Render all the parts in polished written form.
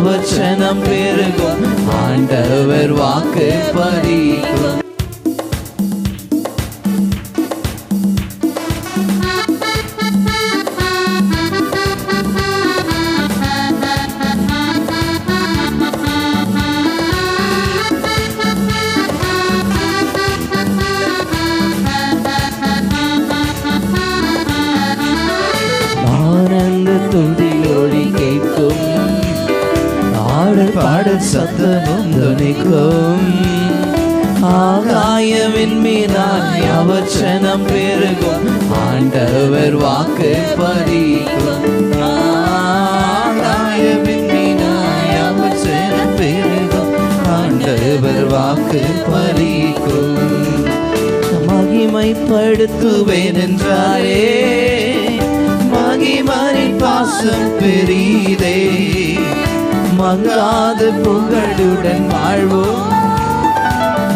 அவச்சனம் பெருகும், ஆண்டவர் வாக்கு பலிக்கும். துதியொலி கேட்கும், ஆடல் பாடல் சத்தமும் துணிக்கும். ஆகாயவின் மீதாய் அவச்சனம் பெருகும், ஆண்டவர் வாக்கு பலிக்கும். ஆகாயவின் மீதாய் அவச்சனம் பெருகும், ஆண்டவர் வாக்கு பலிக்கும். மகிமைப்படுத்துவேன் என்றாரே, மகிமரின் பாசம் பெரிதே. மங்காத புகழுடன் வாழ்வோம்,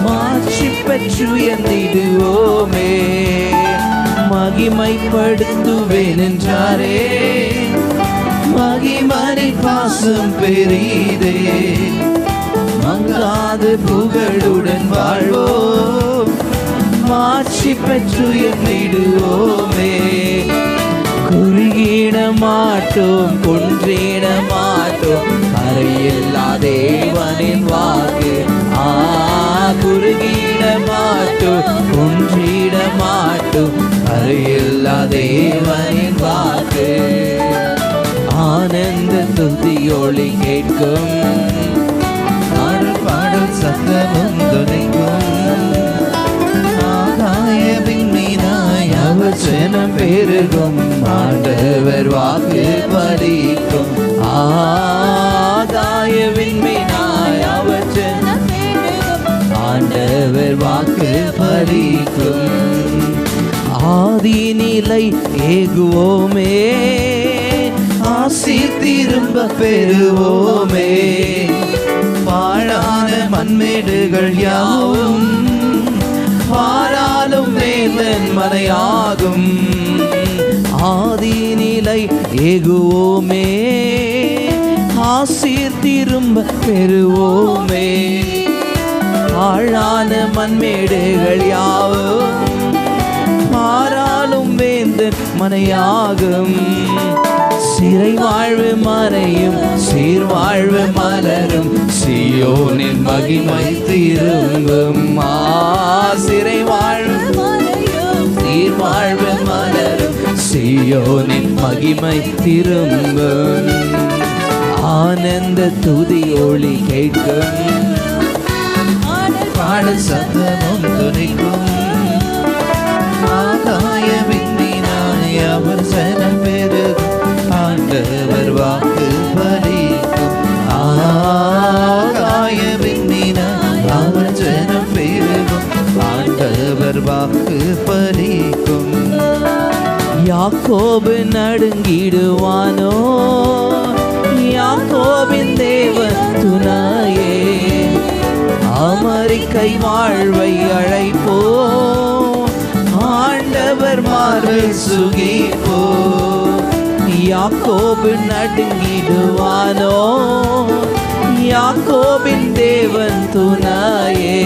மாட்சி பெற்று எந்திடுவோமே. மகிமைப்படுத்துவேன் என்றாரே, மகிமரின் பாசம் பெரிதே. மங்காத புகழுடன் வாழ்வோம், மாட்சி பெற்று எந்திடுவோமே. குறுகிட மாட்டோம், குன்றிட மாட்டோம், கரையில்லா தேவனின் வாக்கு. குறுகிட மாட்டோம், குன்றிட மாட்டோம், கரையில்லா தேவனின் வாக்கு. ஆனந்த துதியொலி கேட்கும், ஆடல் பாடல் சத்தமும் துணிக்கும். ஆகாயவின் மீதாய் அவச்சனம் பெருகும், ஆண்டவர் வாக்கு பலிக்கும். ஆகாயவின் மீதாய் அவச்சனம் பெருகும், ஆண்டவர் வாக்கு பலிக்கும். ஆதி நிலை ஏகுவோமே, ஆசி திரும்ப பெறுவோமே. பாழான மண்மேடுகள் யாவும் பாராலும் மேலன் மலையாகும். ஆதி நிலை ஏகுவோமே, ஆசீர் திரும்ப பெறுவோமே. ஆழான மண்மேடுகள் யாவும் பாராலும் வேந்தன் மனையாகும். சிறை வாழ்வு மறையும், சீர்வாழ்வு மலரும், சீயோனின் மகிமை திரும்பும். சிறை வாழ்வு மறையும், சீர்வாழ்வு மலரும், சீயோனின் மகிமை திரும்பும். ஆனந்த துதியொலி கேட்கும், பாடல் சத்தமும் துணிக்கும். ஆகாயவின் மீதாய் அவச்சனம் பெருகும், ஆண்டவர் வாக்கு பலிக்கும். ஆகாயவின் மீதாய் அவச்சனம் பெருகும், ஆண்டவர் வாக்கு பலிக்கும். யாக்கோபு நடுங்கிடுவானோ, யாக்கோபின் தேவன் துணையே. அமெரிக்கை வாழ்வை அழைப்போ, ஆண்டவர் மார்பை சுகிப்போ. யாக்கோபு நடுங்கிடுவானோ, யாக்கோபின் தேவன் துணையே.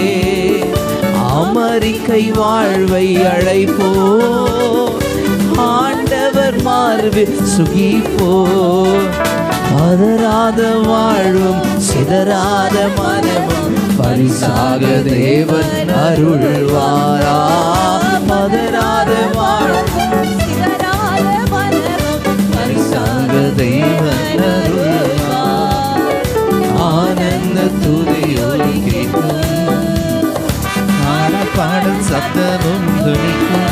அமெரிக்கை வாழ்வை அழைப்போ, ஆண்டவர் மார்பில் சுகிப்போ. பதறாத வாழ்வும் சிதறாத மனமும் பரிசாக தேவன் அருள்வாரா. பதறாத வாழ்வும் சிதறாத மனமும் பரிசாக தேவன் அருள்வார். ஆனந்த துதியொலி கேட்கும், ஆடல் பாடல் சத்தமும் துணிக்கும்.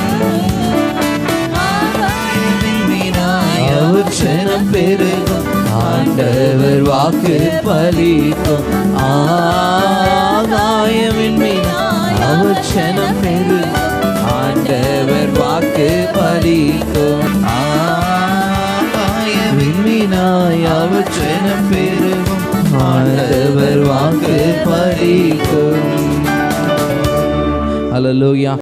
அவச்சனம் பெருகும், ஆண்டவர் வாக்கு பலிக்கும். ஆகாயவின் மீதாய் அவச்சனம் பெருகும், ஆண்டவர் வாக்கு பலிக்கும். ஆகாயவின் மீதாய் அவச்சனம் பெருகும், ஆண்டவர் வாக்கு பலிக்கும். ஹல்லேலூயா.